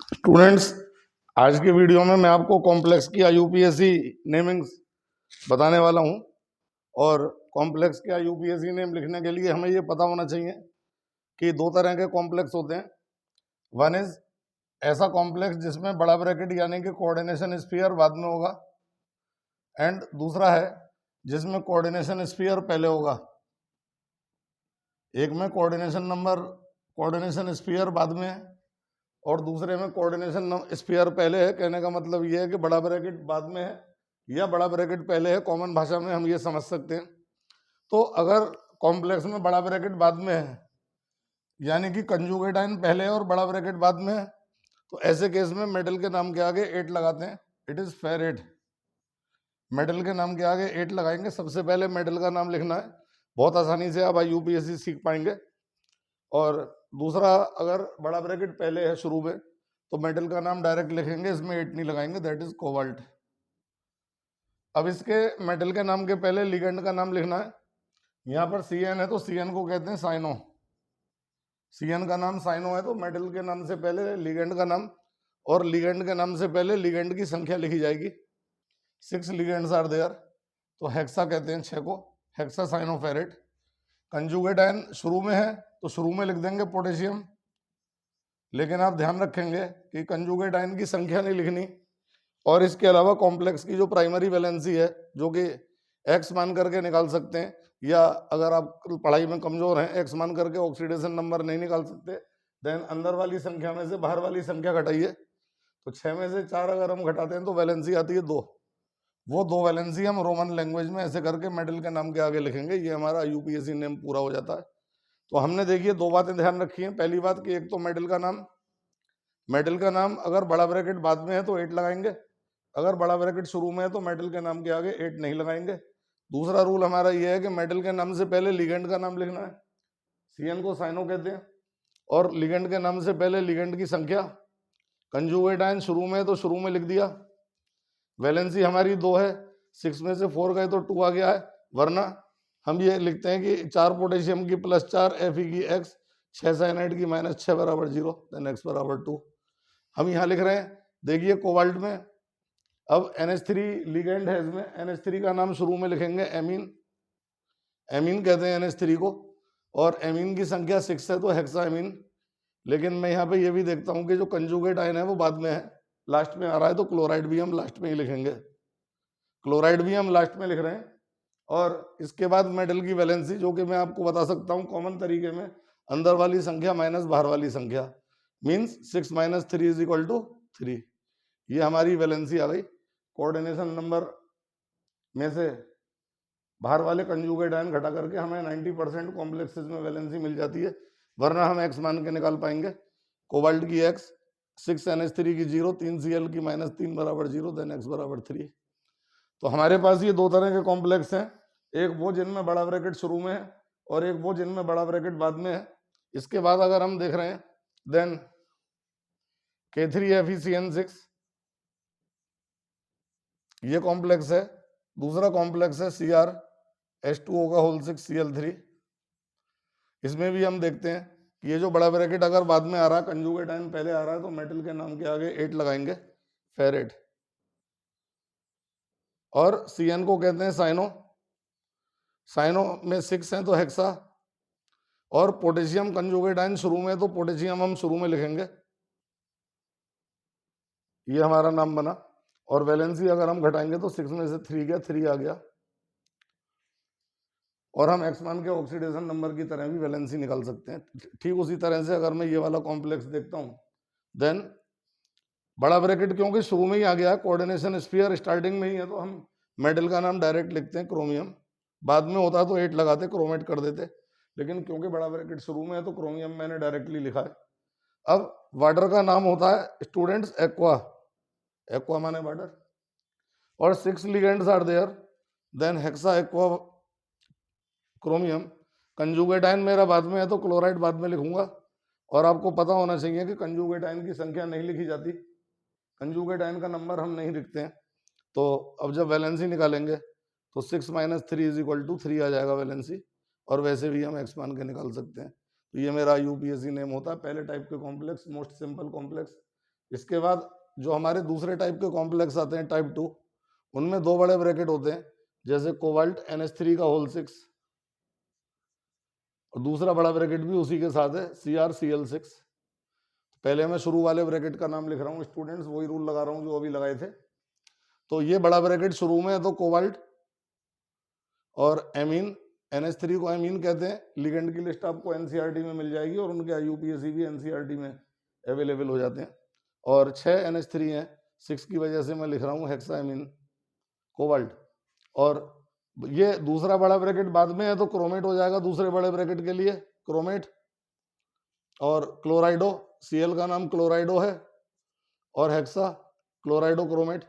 Students, आज के video में मैं आपको कॉम्प्लेक्स की आईयूपीएसी नेमिंग्स बताने वाला हूं। और कॉम्प्लेक्स के आईयूपीएसी नेम लिखने के लिए हमें ये पता होना चाहिए कि दो तरह के कॉम्प्लेक्स होते हैं। वन इज ऐसा कॉम्प्लेक्स जिसमें बड़ा ब्रैकेट यानी कि कोऑर्डिनेशन स्फीयर बाद में होगा, एंड दूसरा है जिसमें कोऑर्डिनेशन स्फीयर पहले होगा। एक में कोऑर्डिनेशन स्फीयर बाद में है और दूसरे में कोऑर्डिनेशन स्फीयर पहले है। कहने का मतलब ये है कि बड़ा ब्रैकेट बाद में है या बड़ा ब्रैकेट पहले है। कॉमन भाषा में हम ये समझ सकते हैं। तो अगर कॉम्प्लेक्स में बड़ा ब्रैकेट बाद में है यानी कि कंजुगेट आइन पहले है और बड़ा ब्रैकेट बाद में है, तो ऐसे केस में मेटल के नाम के आगे 8 लगाते हैं। It is ferret. मेटल के नाम के आगे 8 लगाएंगे। सबसे पहले मेटल का नाम लिखना है, बहुत आसानी से आप यूपीएससी सीख पाएंगे। और दूसरा, अगर बड़ा ब्रैकेट पहले है शुरू में तो मेटल का नाम डायरेक्ट लिखेंगे, इसमें 8 नहीं लगाएंगे, दैट इज कोबाल्ट। अब इसके मेटल के नाम के पहले लिगेंड का नाम लिखना है। यहाँ पर सीएन है तो सीएन को कहते हैं साइनो। सीएन का नाम साइनो है तो मेटल के नाम से पहले लिगेंड का नाम, और लिगेंड के नाम से पहले लिगेंड की संख्या लिखी जाएगी। 6 लिगेंड्स आर देयर, तो हेक्सा कहते हैं 6 को, हेक्सा साइनोफेरेट। कंजुगेट आयन शुरू में है तो शुरू में लिख देंगे पोटेशियम, लेकिन आप ध्यान रखेंगे कि कंजुगेट आयन की संख्या नहीं लिखनी। और इसके अलावा कॉम्प्लेक्स की जो प्राइमरी वैलेंसी है, जो कि एक्स मान करके निकाल सकते हैं, या अगर आप पढ़ाई में कमजोर हैं एक्स मान करके ऑक्सीडेशन नंबर नहीं निकाल सकते, देन अंदर वाली संख्या में से बाहर वाली संख्या घटाइए। तो 6 में से 4 अगर हम घटाते हैं तो वैलेंसी आती है 2। वो 2 वैलेंसी हम रोमन लैंग्वेज में ऐसे करके मेटल के नाम के आगे लिखेंगे। ये हमारा यूपीएससी नेम पूरा हो जाता है। तो हमने देखिए 2 बातें ध्यान रखी हैं। पहली बात कि एक तो मेटल का नाम अगर बड़ा ब्रैकेट बाद में है तो 8 लगाएंगे, अगर बड़ा ब्रैकेट शुरू में है तो मेटल के नाम के आगे 8 नहीं लगाएंगे। दूसरा रूल हमारा ये है कि मेटल के नाम से पहले लिगेंड का नाम लिखना है। सीएन को साइनो कहते हैं। और लिगेंड के नाम से पहले लिगेंड की संख्या, कंजुगेट आयन शुरू में है तो शुरू में लिख दिया। वैलेंसी हमारी 2 है, 6 में से 4 गए तो 2 आ गया है, वरना हम ये लिखते हैं कि 4 पोटेशियम की +4 Fe की x, 6 साइनाइड की -6 बराबर 0, देन x बराबर 2। हम यहाँ लिख रहे हैं, देखिए कोबाल्ट में अब NH3 लिगेंड है, इसमें NH3 का नाम शुरू में लिखेंगे एमीन। एमीन कहते हैं NH3 को, और एमीन की संख्या 6 है तो हेक्सा एमीन। लेकिन मैं यहाँ पे ये भी देखता हूँ कि जो कंजुगेट आयन है वो बाद में है, लास्ट में आ रहा है, तो क्लोराइड भी हम लास्ट में ही लिखेंगे। क्लोराइड भी हम लास्ट में लिख रहे हैं। और इसके बाद मेटल की वैलेंसी, जो कि मैं आपको बता सकता हूँ कॉमन तरीके में, अंदर वाली संख्या माइनस बाहर वाली संख्या, मीन्स 6 - 3 = 3। ये हमारी वैलेंसी आ गई। कोऑर्डिनेशन नंबर में से बाहर वाले कंजुगेट आयन घटा करके हमें 90% कॉम्प्लेक्सेस में वैलेंसी मिल जाती है, वरना हम एक्स मान के निकाल पाएंगे। कोबाल्ट की एक्स, 6 NH3 की 0, 3 Cl की -3 बराबर 0, देन एक्स बराबर 3। तो हमारे पास ये 2 तरह के कॉम्प्लेक्स हैं, एक वो जिनमें बड़ा ब्रैकेट शुरू में है और एक वो जिनमें बड़ा ब्रैकेट बाद में है। इसके बाद अगर हम देख रहे हैं, देन K3FeCN6 ये कॉम्प्लेक्स है। दूसरा कॉम्प्लेक्स है CrH2O का होल 6 Cl3। इसमें भी हम देखते हैं कि ये जो बड़ा ब्रैकेट अगर बाद में आ रहा है, कंजुगेट आयन पहले आ रहा है, तो मेटल के नाम के आगे 8 लगाएंगे, फेरेट। और CN को कहते हैं साइनो। साइनो में 6 हैं तो हेक्सा। और पोटेशियम कंजुगेट आयन शुरू में है तो पोटेशियम हम शुरू में लिखेंगे। ये हमारा नाम बना। और वैलेंसी अगर हम घटाएंगे तो 6 में से 3 गया, 3 आ गया। और हम एक्स मान के ऑक्सीडेशन नंबर की तरह भी वैलेंसी निकाल सकते हैं। ठीक उसी तरह से अगर मैं ये वाला कॉम्प्लेक्स देखता हूँ, देन बड़ा ब्रैकेट क्योंकि शुरू में ही आ गया, कोऑर्डिनेशन स्फीयर स्टार्टिंग में ही है, तो हम मेटल का नाम डायरेक्ट लिखते हैं क्रोमियम। बाद में होता तो 8 लगाते, क्रोमेट कर देते, लेकिन क्योंकि बड़ा ब्रैकेट शुरू में है तो क्रोमियम मैंने डायरेक्टली लिखा है। अब वाटर का नाम होता है स्टूडेंट्स एक्वा। एक्वा माने वाटर। और 6 ligands are there, then hexa aqua chromium. Conjugate ion मेरा बाद में है तो क्लोराइड बाद में लिखूंगा। और आपको पता होना चाहिए कि कंजुगेट आयन की संख्या नहीं लिखी जाती, कंजुगेट आयन का नंबर हम नहीं लिखते हैं। तो अब जब वैलेंसी निकालेंगे तो 6 - 3 = 3 आ जाएगा वैलेंसी। और वैसे भी हम एक्स मान के निकाल सकते हैं। तो ये मेरा यूपीएससी नेम होता है। पहले टाइप के कॉम्प्लेक्स, मोस्ट सिंपल कॉम्प्लेक्स, इसके बाद जो हमारे दूसरे टाइप के कॉम्प्लेक्स आते हैं टाइप 2, उनमें 2 बड़े ब्रैकेट होते हैं, जैसे कोबाल्ट NH3 का होल 6, और दूसरा बड़ा ब्रैकेट भी उसी के साथ है CrCl6। पहले मैं शुरू वाले ब्रैकेट का नाम लिख रहा हूँ स्टूडेंट्स, वही रूल लगा रहा हूँ जो अभी लगाए थे। तो ये बड़ा ब्रैकेट शुरू में है तो कोबाल्ट और एमीन, NH3 को एमीन कहते हैं। लिगेंड की लिस्ट आपको NCERT में मिल जाएगी और उनके IUPAC भी NCERT में अवेलेबल हो जाते हैं। और 6 NH3 हैं, 6 की वजह से मैं लिख रहा हूँ हेक्साएमीन कोबाल्ट। और ये दूसरा बड़ा ब्रैकेट बाद में है तो क्रोमेट हो जाएगा दूसरे बड़े ब्रैकेट के लिए, क्रोमेट। और क्लोराइडो, Cl का नाम क्लोराइडो है, और हेक्सा क्लोराइडो क्रोमेट।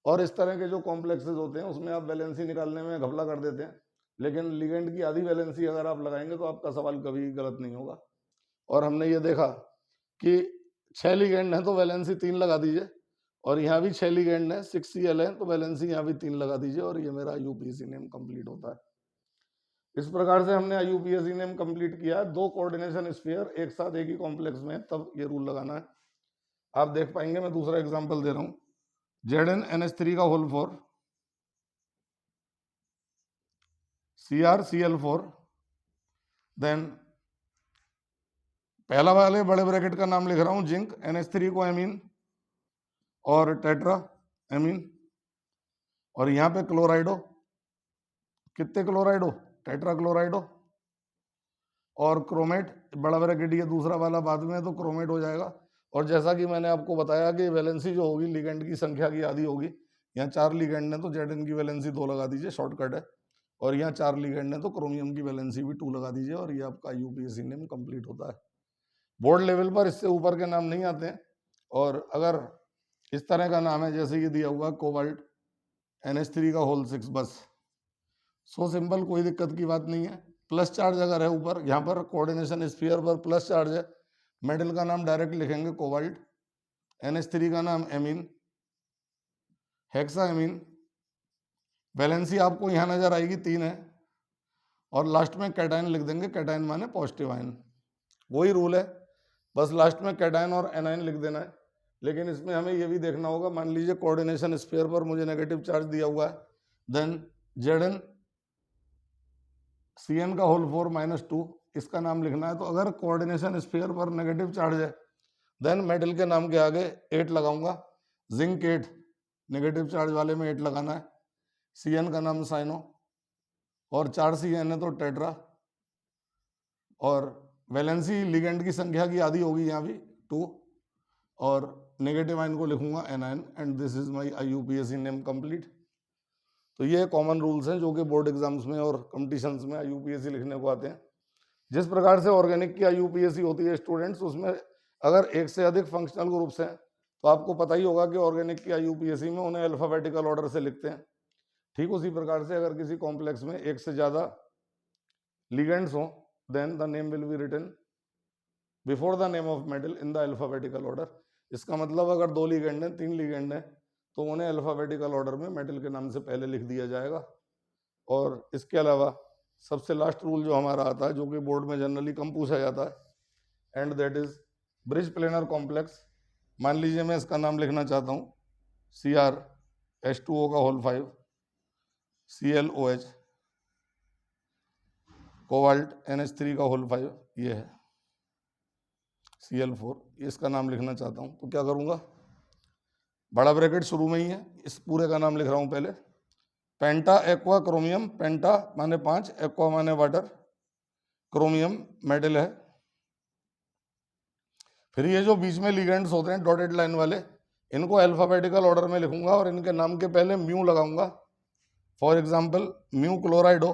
और इस तरह के जो कॉम्प्लेक्सेस होते हैं उसमें आप वैलेंसी निकालने में घपला कर देते हैं, लेकिन लिगेंड की आधी वैलेंसी अगर आप लगाएंगे तो आपका सवाल कभी गलत नहीं होगा। और हमने ये देखा कि 6 लिगेंड है तो वैलेंसी 3 लगा दीजिए, और यहाँ भी 6 लिगेंड है, 6Cl है तो वैलेंसी यहाँ भी 3 लगा दीजिए, और ये मेरा IUPAC नेम कंप्लीट होता है। इस प्रकार से हमने IUPAC नेम कंप्लीट किया। 2 कोऑर्डिनेशन स्फीयर एक साथ एक ही कॉम्प्लेक्स में, तब ये रूल लगाना है। आप देख पाएंगे, मैं दूसरा एग्जांपल दे रहा हूँ, ZnNH3 का होल 4, CrCl4, देन पहला वाले बड़े ब्रैकेट का नाम लिख रहा हूँ जिंक, NH3 को एमीन और टेट्रा एमीन, और यहाँ पे क्लोराइडो, कितने क्लोराइडो, टेट्रा क्लोराइडो, और क्रोमेट बड़ा ब्रैकेट ये दूसरा वाला बाद में है तो क्रोमेट हो जाएगा। और जैसा कि मैंने आपको बताया कि वैलेंसी जो होगी लिगेंड की संख्या की आधी होगी। यहाँ 4 लिगेंड है तो Zn की वैलेंसी 2 लगा दीजिए, शॉर्टकट है। और यहाँ 4 लिगेंड है तो क्रोमियम की वैलेंसी भी 2 लगा दीजिए, और ये आपका IUPAC नेम कंप्लीट होता है। बोर्ड लेवल पर इससे ऊपर के नाम नहीं आते हैं। और अगर इस तरह का नाम है जैसे ये दिया हुआ कोबाल्ट NH3 का होल 6, बस सो सिंपल, कोई दिक्कत की बात नहीं है। प्लस चार्ज अगर है ऊपर, यहाँ पर कोऑर्डिनेशन स्फीयर पर प्लस चार्ज है, मेटल का नाम डायरेक्ट लिखेंगे कोबाल्ट, NH3 का नाम एमीन, हेक्सा एमीन, वैलेंसी आपको यहाँ नजर आएगी 3 है, और लास्ट में कैटायन लिख देंगे, कैटायन माने पॉजिटिव आयन। वही रूल है, बस लास्ट में कैटायन और एनायन लिख देना है। लेकिन इसमें हमें ये भी देखना होगा, मान लीजिए कोऑर्डिनेशन स्फीयर पर मुझे नेगेटिव चार्ज दिया हुआ है, देन Zn Cn का होल 4 -2, इसका नाम लिखना है। तो अगर कोऑर्डिनेशन स्फीयर पर नेगेटिव चार्ज है देन मेटल के नाम के आगे 8 लगाऊंगा, जिंक 8, नेगेटिव चार्ज वाले में 8 लगाना है। Cn का नाम साइनो, और 4 Cn है तो टेट्रा, और वैलेंसी लिगेंड की संख्या की आधी होगी यहाँ भी 2, और नेगेटिव आयन को लिखूंगा anion, and this is my IUPAC name complete. तो ये कॉमन रूल्स हैं जो कि बोर्ड एग्जाम्स में और कॉम्पिटिशन्स में IUPAC लिखने को आते हैं। जिस प्रकार से ऑर्गेनिक की IUPAC होती है स्टूडेंट्स, उसमें अगर एक से अधिक फंक्शनल ग्रुप्स हैं तो आपको पता ही होगा कि ऑर्गेनिक की IUPAC में उन्हें अल्फाबेटिकल ऑर्डर से लिखते हैं। ठीक उसी प्रकार से अगर किसी कॉम्प्लेक्स में एक से ज़्यादा लिगेंड्स हों then the name will be written before the name of metal in the alphabetical order. इसका मतलब अगर 2 लिगेंड हैं, 3 लिगेंड हैं, तो उन्हें अल्फाबेटिकल ऑर्डर में मेटल के नाम से पहले लिख दिया जाएगा। और इसके अलावा सबसे लास्ट रूल जो हमारा आता है, जो कि बोर्ड में जनरली कम पूछा जाता है, and that is bridge planar complex. मान लीजिए मैं इसका नाम लिखना चाहता हूँ CrH2O का होल 5, ClOH, कोबाल्ट NH3 का होल 5, ये है Cl4, इसका नाम लिखना चाहता हूँ। तो क्या करूँगा, बड़ा ब्रैकेट शुरू में ही है, इस पूरे का नाम लिख रहा हूँ पहले, पेंटा एक्वा क्रोमियम, पेंटा माने 5, एक्वा माने वाटर, क्रोमियम मेटल है। फिर ये जो बीच में लिगेंड्स होते हैं डॉटेड लाइन वाले, इनको अल्फाबेटिकल ऑर्डर में लिखूंगा और इनके नाम के पहले म्यू लगाऊंगा। For example mu क्लोराइडो,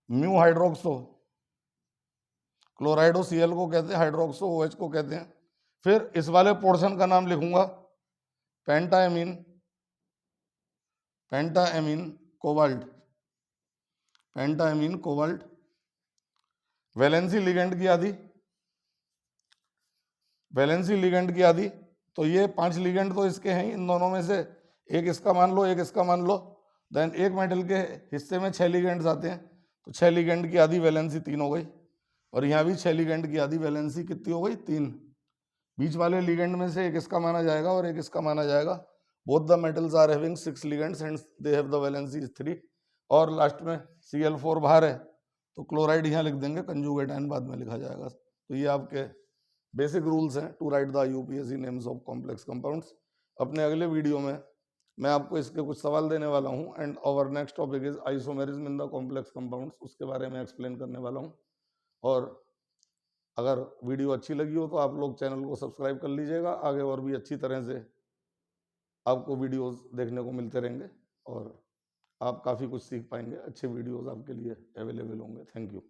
mu hydroxo, क्लोराइडो Cl को कहते हैं, हाइड्रोक्सो OH को कहते हैं। फिर इस वाले पोर्शन का नाम लिखूंगा पेंटाएमीन, पेंटाएमीन कोबाल्ट, पेंटाएमीन कोबाल्ट। वैलेंसी लिगेंड की आधी, वैलेंसी लिगेंड की आधी, तो ये 5 लिगेंड तो इसके हैं, इन दोनों में से एक इसका मान लो, एक इसका मान लो, देन एक मेटल के हिस्से में 6 लिगेंड्स आते हैं, तो 6 लिगेंड की आधी वैलेंसी 3 हो गई, और यहाँ भी 6 लिगेंड की आधी वैलेंसी कितनी हो गई, 3। बीच वाले लिगेंड में से एक इसका माना जाएगा और एक इसका माना जाएगा। Both the metals are having 6 ligands hence they have the valency 3। और लास्ट में Cl4 बाहर है तो क्लोराइड यहाँ लिख देंगे, कंजुगेट आयन बाद में लिखा जाएगा। तो ये आपके बेसिक रूल्स हैं to write the UPSC names of complex compounds. अपने अगले वीडियो में मैं आपको इसके कुछ सवाल देने वाला हूँ and our next topic is isomerism in the complex compounds, उसके बारे में एक्सप्लेन करने वाला हूँ। और अगर वीडियो अच्छी लगी हो तो आप लोग चैनल को सब्सक्राइब कर लीजिएगा, आगे और भी अच्छी तरह से आपको वीडियोस देखने को मिलते रहेंगे और आप काफ़ी कुछ सीख पाएंगे। अच्छे वीडियोस आपके लिए अवेलेबल होंगे। Thank you.